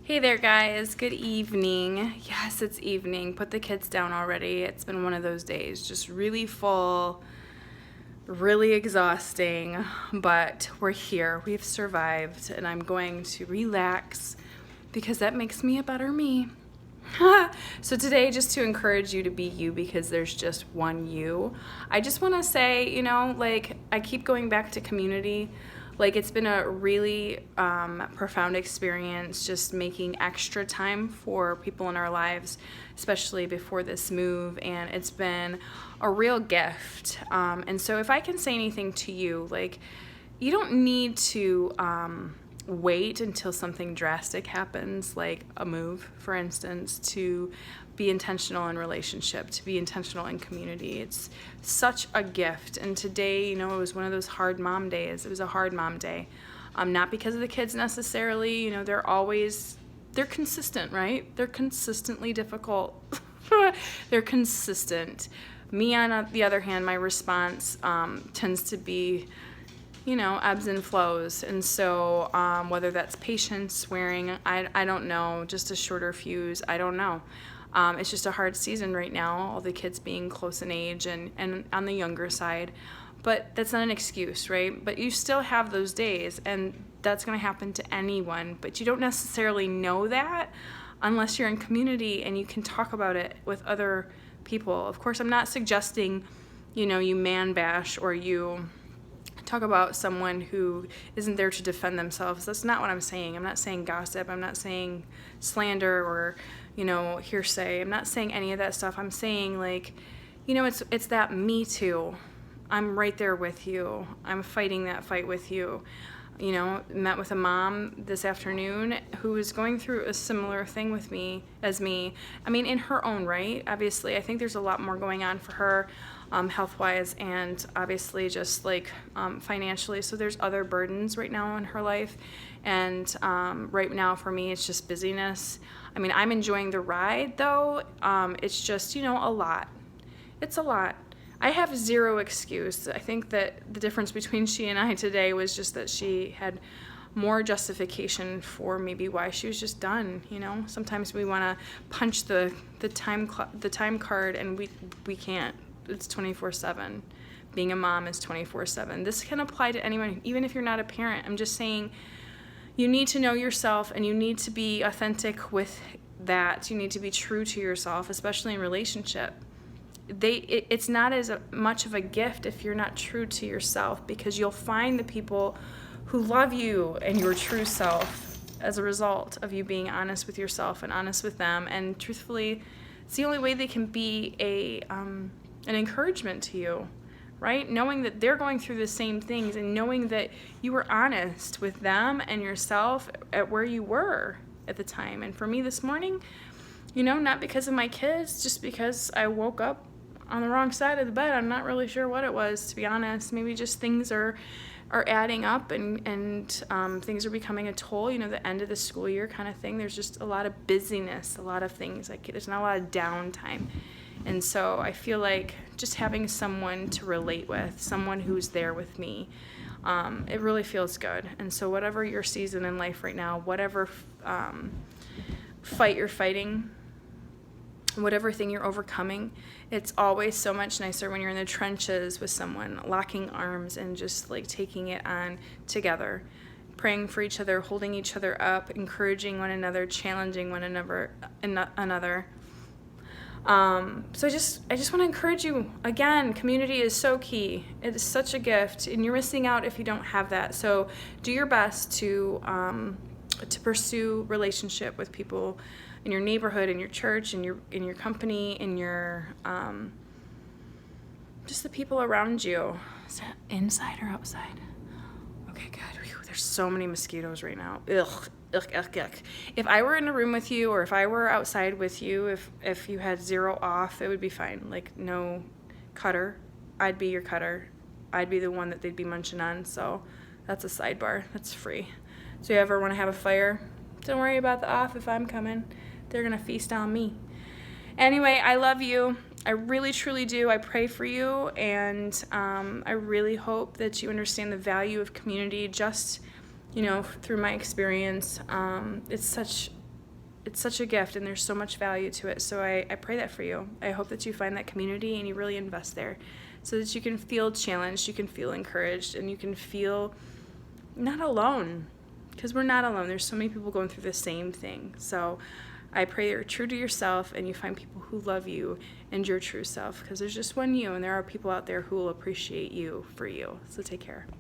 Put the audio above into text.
Hey there, guys. Good evening. Yes, it's evening. Put the kids down already. It's been one of those days, just really full, really exhausting, but we're here. We've survived, and I'm going to relax because that makes me a better me. So today, just to encourage you to be you because there's just one you, I just want to say, I keep going back to community. It's been a really profound experience just making extra time for people in our lives, especially before this move, and it's been a real gift. And so if I can say anything to you, you don't need to wait until something drastic happens, like a move, for instance, to be intentional in relationship, to be intentional in community. It's such a gift. And today, it was one of those hard mom days. It was a hard mom day. Not because of the kids necessarily, they're consistent, right? They're consistently difficult. They're consistent. Me, on the other hand, my response tends to be ebbs and flows. And so whether that's patience, swearing, I don't know, just a shorter fuse, I don't know. It's just a hard season right now, all the kids being close in age and on the younger side. But that's not an excuse, right? But you still have those days, and that's going to happen to anyone. But you don't necessarily know that unless you're in community and you can talk about it with other people. Of course, I'm not suggesting, you man bash or you talk about someone who isn't there to defend themselves. That's not what I'm saying. I'm not saying gossip. I'm not saying slander or, hearsay. I'm not saying any of that stuff. I'm saying it's that me too. I'm right there with you. I'm fighting that fight with you. Met with a mom this afternoon who is going through a similar thing with me as me. I mean, in her own right, obviously. I think there's a lot more going on for her health-wise and obviously just financially. So there's other burdens right now in her life. And right now for me, it's just busyness. I mean, I'm enjoying the ride though. It's just, a lot. It's a lot. I have zero excuse. I think that the difference between she and I today was just that she had more justification for maybe why she was just done. Sometimes we want to punch the time card and we can't. It's 24/7. Being a mom is 24/7. This can apply to anyone, even if you're not a parent. I'm just saying you need to know yourself and you need to be authentic with that. You need to be true to yourself, especially in relationship. It's not as much of a gift if you're not true to yourself, because you'll find the people who love you and your true self as a result of you being honest with yourself and honest with them. And truthfully, it's the only way they can be an encouragement to you, right? Knowing that they're going through the same things and knowing that you were honest with them and yourself at where you were at the time. And for me this morning, not because of my kids, just because I woke up on the wrong side of the bed. I'm not really sure what it was, to be honest. Maybe just things are adding up and things are becoming a toll, the end of the school year kind of thing. There's just a lot of busyness, a lot of things. There's not a lot of downtime. And so I feel like just having someone to relate with, someone who's there with me, it really feels good. And so whatever your season in life right now, whatever fight you're fighting, whatever thing you're overcoming, it's always so much nicer when you're in the trenches with someone, locking arms and just taking it on together, praying for each other, holding each other up, encouraging one another, challenging one another. So I just want to encourage you again. Community is so key. It is such a gift, and you're missing out if you don't have that. So do your best to pursue relationship with people in your neighborhood, in your church, in your company, in your just the people around you. Is that inside or outside? Okay, good. Whew, there's so many mosquitoes right now. Ugh. If I were in a room with you, or if I were outside with you, if you had zero off, it would be fine. No cutter. I'd be your cutter. I'd be the one that they'd be munching on. So that's a sidebar. That's free. So you ever want to have a fire? Don't worry about the off if I'm coming. They're going to feast on me. Anyway, I love you. I really, truly do. I pray for you, and I really hope that you understand the value of community just, through my experience. It's such it's such a gift, and there's so much value to it. So I pray that for you. I hope that you find that community and you really invest there so that you can feel challenged, you can feel encouraged, and you can feel not alone, because we're not alone. There's so many people going through the same thing. So I pray you're true to yourself and you find people who love you and your true self, because there's just one you, and there are people out there who will appreciate you for you. So take care.